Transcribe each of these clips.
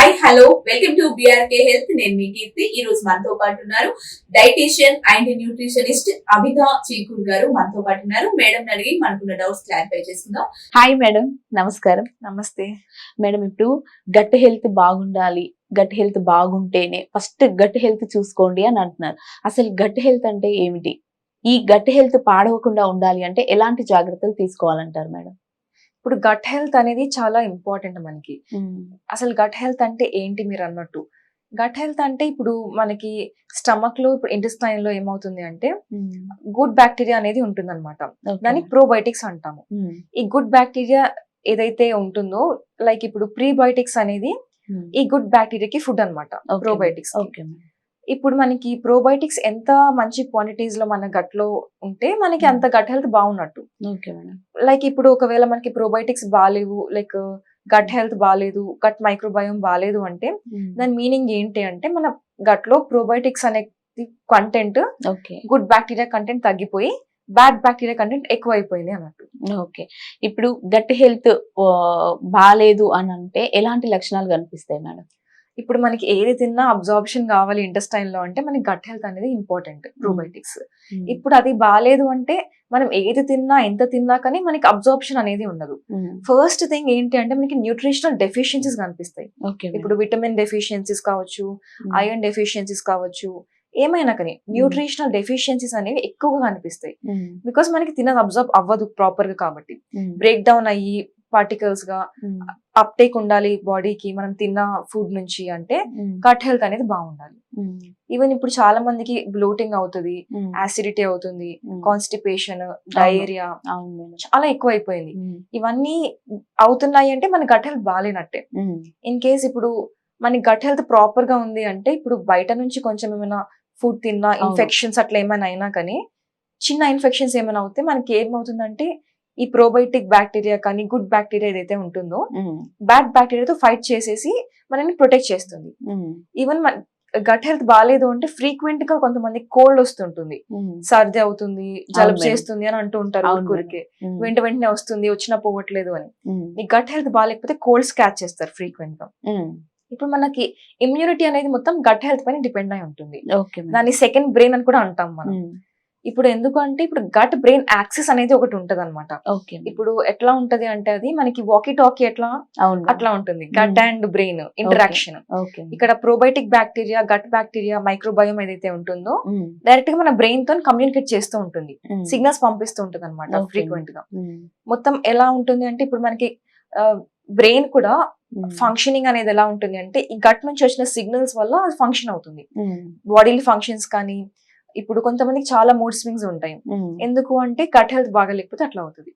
Hi hello welcome to BRK health. నేను మీ కీర్తి. ఈ రోజు మనతో పాటు ఉన్నారు డైటీషియన్ అండ్ న్యూట్రిషనిస్ట్ అభిత చీకూర్ గారు మనతో పాటు ఉన్నారు. మేడం అడిగి మనకున్న డౌట్స్ క్లారిఫై చేసుకుందాం. హాయ్ మేడం, నమస్కారం. నమస్తే మేడం, ఇప్పుడు గట్ హెల్త్ బాగుండాలి, గట్ హెల్త్ బాగుంటేనే ఫస్ట్ గట్ హెల్త్ చూసుకోండి అని అంటున్నారు. అసలు గట్ హెల్త్ అంటే ఏమిటి? ఈ గట్ హెల్త్ పాడవకుండా ఉండాలి అంటే ఎలాంటి జాగ్రత్తలు తీసుకోవాలంటారు మేడం? ఇప్పుడు గట్ హెల్త్ అనేది చాలా ఇంపార్టెంట్ మనకి. అసలు గట్ హెల్త్ అంటే ఏంటి మీరు అన్నట్టు? గట్ హెల్త్ అంటే ఇప్పుడు మనకి స్టమక్ లో, ఇప్పుడు ఇంటెస్టైన్ లో ఏమవుతుంది అంటే గుడ్ బ్యాక్టీరియా అనేది ఉంటుంది అనమాట. దాన్ని ప్రోబయోటిక్స్ అంటాము. ఈ గుడ్ బ్యాక్టీరియా ఏదైతే ఉంటుందో, లైక్ ఇప్పుడు ప్రీబయోటిక్స్ అనేది ఈ గుడ్ బ్యాక్టీరియాకి ఫుడ్ అనమాట. ప్రోబయోటిక్స్ ఇప్పుడు మనకి ప్రోబయోటిక్స్ ఎంత మంచి క్వాంటిటీస్ లో మన గట్ లో ఉంటే మనకి అంత గట్ హెల్త్ బాగున్నట్టు. లైక్ ఇప్పుడు ఒకవేళ మనకి ప్రోబయోటిక్స్ బాగాలేవు, లైక్ గట్ హెల్త్ బాగాలేదు, గట్ మైక్రోబయోమ్ బాగాలేదు అంటే దాని మీనింగ్ ఏంటి అంటే మన గట్ లో ప్రోబయోటిక్స్ అనే కంటెంట్, గుడ్ బ్యాక్టీరియా కంటెంట్ తగ్గిపోయి బ్యాడ్ బ్యాక్టీరియా కంటెంట్ ఎక్కువ అయిపోయింది అన్నట్టు. ఓకే, ఇప్పుడు గట్ హెల్త్ బాగాలేదు అని అంటే ఎలాంటి లక్షణాలు కనిపిస్తాయి మేడం? ఇప్పుడు మనకి ఏది తిన్నా అబ్జార్ప్షన్ కావాలి ఇంటెస్టైన్ లో అంటే మనకి గట్ హెల్త్ అనేది ఇంపార్టెంట్. ప్రోబయోటిక్స్ ఇప్పుడు అది బాగాలేదు అంటే మనం ఏది తిన్నా, ఎంత తిన్నా కానీ మనకి అబ్జార్ప్షన్ అనేది ఉండదు. ఫస్ట్ థింగ్ ఏంటి అంటే మనకి న్యూట్రిషనల్ డెఫిషియన్సీస్ కనిపిస్తాయి. ఇప్పుడు విటమిన్ డెఫిషియన్సీస్ కావచ్చు, ఐరన్ డెఫిషియన్సీస్ కావచ్చు, ఏమైనా కానీ న్యూట్రిషనల్ డెఫిషియన్సీస్ అనేవి ఎక్కువగా కనిపిస్తాయి. బికాస్ మనకి తినది అబ్జర్వ్ అవ్వదు ప్రాపర్ గా, కాబట్టి బ్రేక్ డౌన్ అయ్యి పార్టికల్స్ గా అప్టేక్ ఉండాలి బాడీకి మనం తిన్న ఫుడ్ నుంచి అంటే గట్ హెల్త్ అనేది బాగుండాలి. ఈవెన్ ఇప్పుడు చాలా మందికి బ్లోటింగ్ అవుతుంది, యాసిడిటీ అవుతుంది, కాన్స్టిపేషన్, డయేరియా చాలా ఎక్కువ అయిపోయింది. ఇవన్నీ అవుతున్నాయి అంటే మన గట్ హెల్త్ బాగాలేనట్టే. ఇన్ కేస్ ఇప్పుడు మన గట్ హెల్త్ ప్రాపర్ గా ఉంది అంటే ఇప్పుడు బయట నుంచి కొంచెం ఏమైనా ఫుడ్ తిన్నా, ఇన్ఫెక్షన్స్ అట్లా ఏమైనా అయినా కానీ, చిన్న ఇన్ఫెక్షన్స్ ఏమైనా అవుతే మనకి ఏమవుతుందంటే ఈ ప్రోబయోటిక్ బ్యాక్టీరియా కానీ గుడ్ బ్యాక్టీరియా ఏదైతే ఉంటుందో బ్యాడ్ బ్యాక్టీరియాతో ఫైట్ చేసేసి మనల్ని ప్రొటెక్ట్ చేస్తుంది. ఈవెన్ గట్ హెల్త్ బాగాలేదు అంటే ఫ్రీక్వెంట్ గా కొంతమంది కోల్డ్ వస్తుంటుంది, సర్ది అవుతుంది, జలుబు చేస్తుంది అని అంటూ ఉంటారు. ఊరికే వెంట వెంటనే వస్తుంది, వచ్చినా పోవట్లేదు అని. ఈ గట్ హెల్త్ బాగాలేకపోతే కోల్డ్స్ క్యాచ్ చేస్తారు ఫ్రీక్వెంట్ గా. ఇప్పుడు మనకి ఇమ్యూనిటీ అనేది మొత్తం గట్ హెల్త్ పైన డిపెండ్ అయి ఉంటుంది. దాన్ని సెకండ్ బ్రెయిన్ అని కూడా అంటాం మనం. ఇప్పుడు ఎందుకు అంటే ఇప్పుడు గట్ బ్రెయిన్ యాక్సిస్ అనేది ఒకటి ఉంటది అనమాట. ఇప్పుడు ఎట్లా ఉంటది అంటే అది మనకి వాకీ టాకీ ఎట్లా అట్లా ఉంటుంది గట్ అండ్ బ్రెయిన్ ఇంటరాక్షన్. ఇక్కడ probiotic bacteria, gut bacteria, microbiome ఏదైతే ఉంటుందో డైరెక్ట్ గా మన బ్రెయిన్ తో కమ్యూనికేట్ చేస్తూ ఉంటుంది, సిగ్నల్స్ పంపిస్తూ ఉంటుంది అనమాట ఫ్రీక్వెంట్ గా. మొత్తం ఎలా ఉంటుంది అంటే ఇప్పుడు మనకి బ్రెయిన్ కూడా ఫంక్షనింగ్ అనేది ఎలా ఉంటుంది అంటే ఈ గట్ నుంచి వచ్చిన సిగ్నల్స్ వల్ల అది ఫంక్షన్ అవుతుంది. బాడీలో ఫంక్షన్స్ కానీ, ఇప్పుడు కొంతమందికి చాలా మూడ్ స్వింగ్స్ ఉంటాయి. ఎందుకు అంటే గట్ హెల్త్ బాగా లేకపోతే అట్లా అవుతుంది.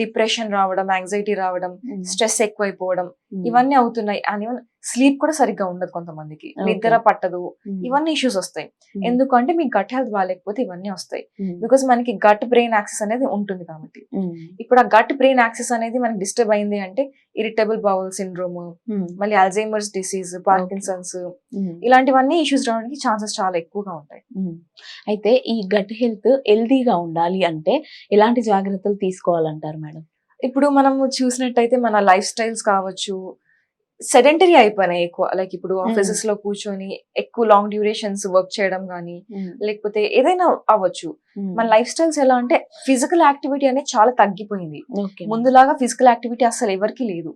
డిప్రెషన్ రావడం, యాంగ్జైటీ రావడం, స్ట్రెస్ ఎక్కువైపోవడం, ఇవన్నీ అవుతున్నాయి. అండ్ ఈవెన్ స్లీప్ కూడా సరిగ్గా ఉండదు, కొంతమందికి నిద్ర పట్టదు, ఇవన్నీ ఇష్యూస్ వస్తాయి. ఎందుకంటే మీకు గట్ హెల్త్ బాగాలేకపోతే ఇవన్నీ వస్తాయి. బికాస్ మనకి గట్ బ్రెయిన్ యాక్సెస్ అనేది ఉంటుంది కాబట్టి. ఇప్పుడు ఆ గట్ బ్రెయిన్ యాక్సెస్ అనేది మనకి డిస్టర్బ్ అయింది అంటే ఇరిటబుల్ బౌల్ సిండ్రోమ్, మళ్ళీ అల్జైమర్స్ డిసీజ్, పార్కిన్సన్స్, ఇలాంటివన్నీ ఇష్యూస్ రావడానికి ఛాన్సెస్ చాలా ఎక్కువగా ఉంటాయి. అయితే ఈ గట్ హెల్త్ హెల్తీగా ఉండాలి అంటే ఎలాంటి జాగ్రత్తలు తీసుకోవాలంటారు మేడం? ఇప్పుడు మనము చూసినట్టయితే మన లైఫ్ స్టైల్స్ కావచ్చు, సెడెంటరీ అయిపోయినాయి ఎక్కువ. లైక్ ఇప్పుడు ఆఫీసెస్ లో కూర్చొని ఎక్కువ లాంగ్ డ్యూరేషన్స్ వర్క్ చేయడం కానీ, లేకపోతే ఏదైనా అవ్వచ్చు. మన లైఫ్ స్టైల్స్ ఎలా అంటే ఫిజికల్ యాక్టివిటీ అనేది చాలా తగ్గిపోయింది. ముందులాగా ఫిజికల్ యాక్టివిటీ అసలు ఎవరికి లేదు.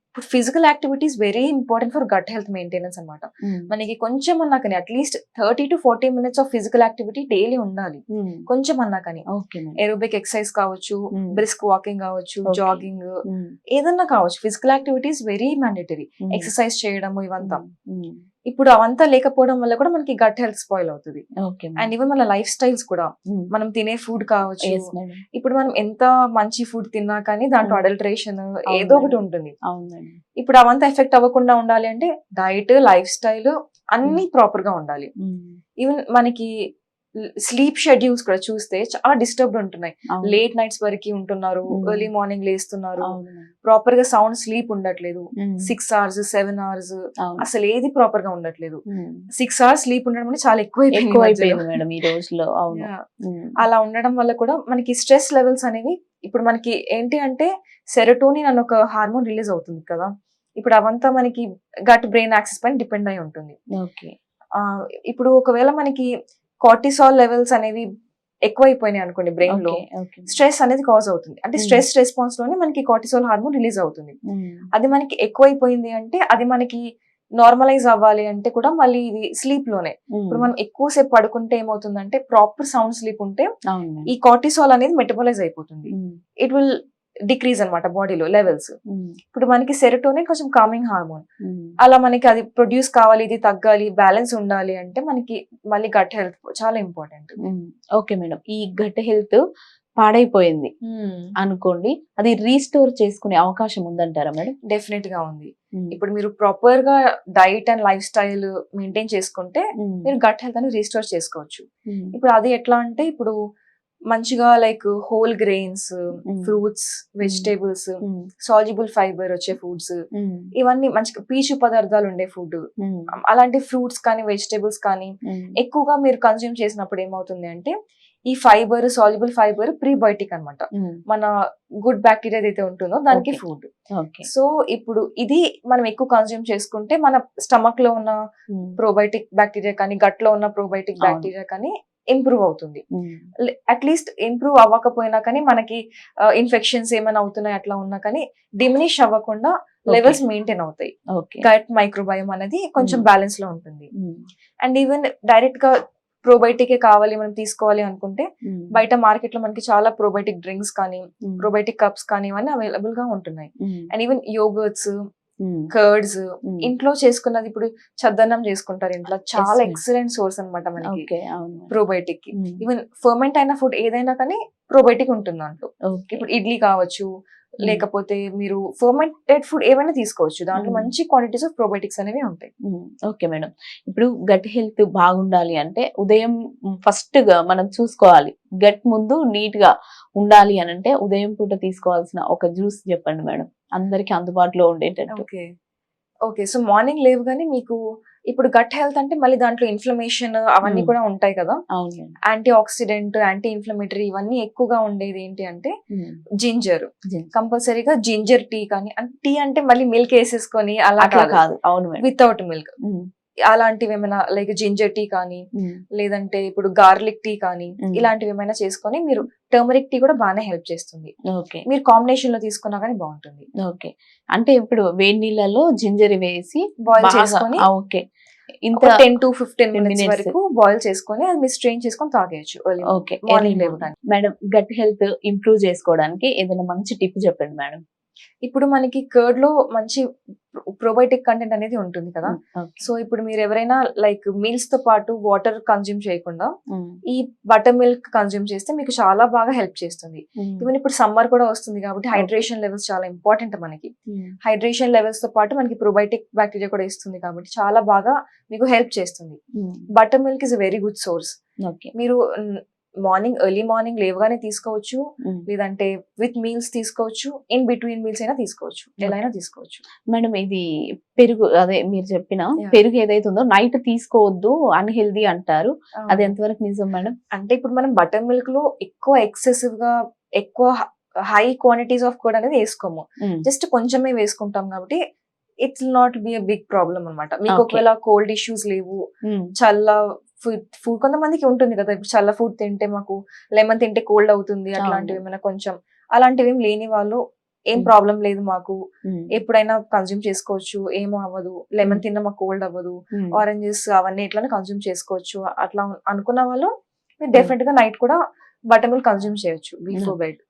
ఇప్పుడు physical activity is very important for gut health maintenance అనమాట. మనకి కొంచెం అన్నా కానీ at least 30 to 40 minutes of physical activity daily ఉండాలి. కొంచెం అన్నా కానీ ఏరోబిక్ ఎక్సర్సైజ్ కావచ్చు, బ్రిస్క్ వాకింగ్ కావచ్చు, జాగింగ్, ఏదన్నా కావచ్చు. Physical activity is very mandatory. Exercise చేయడము ఇవంతా. ఇప్పుడు అవంతా లేకపోవడం వల్ల కూడా మనకి గట్ హెల్త్ స్పాయిల్ అవుతుంది. అండ్ ఈవెన్ మన లైఫ్ స్టైల్స్ కూడా, మనం తినే ఫుడ్ కావచ్చు. ఇప్పుడు మనం ఎంత మంచి ఫుడ్ తిన్నా కానీ దాంట్లో అడల్టరేషన్ ఏదో ఒకటి ఉంటుంది. ఇప్పుడు అవంతా ఎఫెక్ట్ అవ్వకుండా ఉండాలి అంటే డైట్, లైఫ్ స్టైల్ అన్ని ప్రాపర్ గా ఉండాలి. ఈవెన్ మనకి స్లీప్ షెడ్యూల్స్ కూడా చూస్తే చాలా డిస్టర్బ్డ్ ఉంటున్నాయి. లేట్ నైట్స్ వరకు ఉంటున్నారు, ఎర్లీ మార్నింగ్ లేస్తున్నారు, ప్రాపర్ గా సౌండ్ స్లీప్ ఉండట్లేదు. 6 hours 7 hours అసలు ఏది ప్రాపర్ గా ఉండట్లేదు. 6 hours స్లీప్ ఉండడం అంటే చాలా ఎక్కువైపోయింది ఈ రోజులో. అలా ఉండడం వల్ల కూడా మనకి స్ట్రెస్ లెవెల్స్ అనేవి, ఇప్పుడు మనకి ఏంటి అంటే సెరోటోనిన్ అన్న ఒక హార్మోన్ రిలీజ్ అవుతుంది కదా. ఇప్పుడు అవంతా మనకి గట్ బ్రెయిన్ యాక్సిస్ పైన డిపెండ్ అయి ఉంటుంది. ఓకే. ఇప్పుడు ఒకవేళ మనకి కార్టిసాల్ లెవెల్స్ అనేవి ఎక్కువైపోయినాయి అనుకోండి బ్రెయిన్ లో, ఓకే. ఓకే. స్ట్రెస్ అనేది కాజ్ అవుతుంది. అంటే స్ట్రెస్ రెస్పాన్స్ లోనే మనకి కార్టిసాల్ హార్మోన్ రిలీజ్ అవుతుంది. అది మనకి ఎక్కువైపోయింది అంటే అది మనకి నార్మలైజ్ అవ్వాలి అంటే కూడా మళ్ళీ ఇది స్లీప్ లోనే. ఇప్పుడు మనం ఎక్కువసేపు పడుకుంటే ఏమవుతుందంటే ప్రాపర్ సౌండ్ స్లీప్ ఉంటే అవును. ఈ కార్టిసాల్ అనేది మెటబలైజ్ అయిపోతుంది. ఇట్ విల్ డిక్రీజ్ అనమాట బాడీలో లెవెల్స్. ఇప్పుడు మనకి సెరోటోనిన్ కొంచెం కామింగ్ హార్మోన్, అలా మనకి అది ప్రొడ్యూస్ కావాలి, ఇది తగ్గాలి, బ్యాలెన్స్ ఉండాలి అంటే మనకి మళ్ళీ గట్ హెల్త్ చాలా ఇంపార్టెంట్. ఓకే మేడం, ఈ గట్ హెల్త్ పాడైపోయింది అనుకోండి, అది రీస్టోర్ చేసుకునే అవకాశం ఉందంటారా మేడం? డెఫినెట్ గా ఉంది. ఇప్పుడు మీరు ప్రాపర్ గా diet and life style maintain చేసుకుంటే మీరు గట్ హెల్త్ అని రీస్టోర్ చేసుకోవచ్చు. ఇప్పుడు అది ఎట్లా అంటే ఇప్పుడు మంచిగా like whole grains, fruits, vegetables, soluble fibre వచ్చే ఫుడ్స్, ఇవన్నీ మంచిగా పీచు పదార్థాలు ఉండే ఫుడ్, అలాంటి ఫ్రూట్స్ కానీ వెజిటేబుల్స్ కానీ ఎక్కువగా మీరు కన్స్యూమ్ చేసినప్పుడు ఏమవుతుంది అంటే ఈ ఫైబర్, సాల్యుబుల్ ఫైబర్ ప్రీబయోటిక్ అన్నమాట. మన గుడ్ బ్యాక్టీరియా ఏదైతే ఉంటుందో దానికి ఫుడ్. సో ఇప్పుడు ఇది మనం ఎక్కువ కన్స్యూమ్ చేసుకుంటే మన స్టమక్ లో ఉన్న ప్రోబయోటిక్ బ్యాక్టీరియా కానీ గట్ లో ఉన్న ప్రోబయోటిక్ బ్యాక్టీరియా కానీ ఇంప్రూవ్ అవుతుంది. అట్లీస్ట్ ఇంప్రూవ్ అవ్వకపోయినా కానీ మనకి ఇన్ఫెక్షన్స్ ఏమైనా అవుతున్నాయి అట్లా ఉన్నా కానీ డిమినిష్ అవ్వకుండా లెవెల్స్ మెయింటైన్ అవుతాయి. గట్ మైక్రోబయోమ్ అనేది కొంచెం బ్యాలెన్స్ లో ఉంటుంది. అండ్ ఈవెన్ డైరెక్ట్ గా ప్రోబయోటిక్ కావాలి మనం తీసుకోవాలి అనుకుంటే బయట మార్కెట్ లో మనకి చాలా ప్రోబయోటిక్ డ్రింక్స్ కానీ ప్రోబయోటిక్ కప్స్ కానీ ఇవన్నీ అవైలబుల్ గా ఉంటున్నాయి. అండ్ ఈవెన్ యోగర్ట్స్, కర్డ్స్, ఇంట్లో చేసుకున్నది ఇప్పుడు చద్దన్నం చేసుకుంటారు ఇంట్లో, చాలా ఎక్సలెంట్ సోర్స్ అనమాట మనకి ప్రోబయోటిక్ కి. ఈవెన్ ఫర్మెంట్ అయిన ఫుడ్ ఏదైనా కానీ ప్రోబయోటిక్ ఉంటుంది దాంట్లో. ఇప్పుడు ఇడ్లీ కావచ్చు, లేకపోతే మీరు ఫర్మెంటెడ్ ఫుడ్ ఏమైనా తీసుకోవచ్చు, దాంట్లో మంచి క్వాంటిటీస్ ఆఫ్ ప్రోబయోటిక్స్ అనేవి ఉంటాయి. ఓకే మేడం, ఇప్పుడు గట్ హెల్త్ బాగుండాలి అంటే ఉదయం ఫస్ట్ గా మనం చూసుకోవాలి, గట్ ముందు నీట్ గా ఉండాలి అని అంటే ఉదయం పూట తీసుకోవాల్సిన ఒక జ్యూస్ చెప్పండి మేడం, అందరికి అందుబాటులో ఉండేటట్టు. ఓకే, సో మార్నింగ్ లేవగానే మీకు ఇప్పుడు గట్ హెల్త్ అంటే మళ్ళీ దాంట్లో ఇన్ఫ్లమేషన్ అవన్నీ కూడా ఉంటాయి కదా. యాంటీ ఆక్సిడెంట్, యాంటీ ఇన్ఫ్లమేటరీ ఇవన్నీ ఎక్కువగా ఉండేది ఏంటి అంటే జింజర్. కంపల్సరీగా జింజర్ టీ కానీ, టీ అంటే మళ్ళీ మిల్క్ వేసేసుకొని అలా కాదు, వితౌట్ మిల్క్, అలాంటివి ఏమైనా లైక్ జింజర్ టీ కానీ లేదంటే ఇప్పుడు గార్లిక్ టీ కానీ ఇలాంటివి ఏమైనా చేసుకొని మీరు, టర్మరిక్ టీ కూడా బాగానే హెల్ప్ చేస్తుంది. మీరు కాంబినేషన్ లో తీసుకున్నా కానీ బాగుంటుంది. ఓకే, అంటే ఇప్పుడు వేడి నీళ్ళలో జింజర్ వేసి బాయిల్ చేసుకొని ఓకే ఇంత 10 to 15 minutes వరకు బాయిల్ చేసుకొని అది మీరు స్ట్రెయిన్ చేసుకొని తాగేయచ్చు. ఓకే, మార్నింగ్ లేవగానే. మేడం, గట్ హెల్త్ ఇంప్రూవ్ చేసుకోవడానికి ఏదైనా మంచి టిప్ చెప్పండి మేడం. ఇప్పుడు మనకి కర్డ్ లో మంచి ప్రోబయోటిక్ కంటెంట్ అనేది ఉంటుంది కదా. సో ఇప్పుడు మీరు ఎవరైనా లైక్ మీల్స్ తో పాటు వాటర్ కన్జ్యూమ్ చేయకుండా ఈ బటర్ మిల్క్ కన్జ్యూమ్ చేస్తే మీకు చాలా బాగా హెల్ప్ చేస్తుంది. ఈవెన్ ఇప్పుడు సమ్మర్ కూడా వస్తుంది కాబట్టి హైడ్రేషన్ లెవెల్స్ చాలా ఇంపార్టెంట్ మనకి. హైడ్రేషన్ లెవెల్స్ తో పాటు మనకి ప్రోబయోటిక్ బ్యాక్టీరియా కూడా ఇస్తుంది కాబట్టి చాలా బాగా మీకు హెల్ప్ చేస్తుంది. Butter milk is a very good source. మీరు మార్నింగ్ ఎర్లీ మార్నింగ్ లేవగానే తీసుకోవచ్చు, లేదంటే విత్ మీల్స్ తీసుకోవచ్చు, ఇన్ బిట్వీన్ మీల్స్ అయినా తీసుకోవచ్చు, ఎలా అయినా తీసుకోవచ్చు. మేడం, ఇది పెరుగు, అదే మీరు చెప్పిన పెరుగు ఏదైతే ఉందో నైట్ తీసుకోవద్దు అన్హెల్దీ అంటారు, అది ఎంతవరకు నిజం మేడం? అంటే ఇప్పుడు మనం బటర్ మిల్క్ లో ఎక్కువ ఎక్సెసివ్ గా ఎక్కువ హై క్వాంటిటీస్ ఆఫ్ కర్డ్ అనేది వేసుకోము, జస్ట్ కొంచెమే వేసుకుంటాం కాబట్టి it's not be a big problem అనమాట. మీకు ఒకవేళ కోల్డ్ ఇష్యూస్ లేవు, చల్ల ఫుడ్ కొంతమందికి ఉంటుంది కదా, ఇప్పుడు చల్ల ఫుడ్ తింటే మాకు లెమన్ తింటే కోల్డ్ అవుతుంది అట్లాంటివి ఏమైనా కొంచెం అలాంటివి ఏం లేని వాళ్ళు ఏం ప్రాబ్లం లేదు మాకు, ఎప్పుడైనా కన్జ్యూమ్ చేసుకోవచ్చు, ఏమో అవ్వదు, లెమన్ తిన్నా మాకు కోల్డ్ అవ్వదు, ఆరెంజెస్ అవన్నీ ఎట్లా కన్జ్యూమ్ చేసుకోవచ్చు అట్లా అనుకున్న వాళ్ళు మీరు డెఫినెట్ గా నైట్ కూడా బటర్ మిల్క్ కన్జ్యూమ్ చేయొచ్చు బిఫోర్ బెడ్.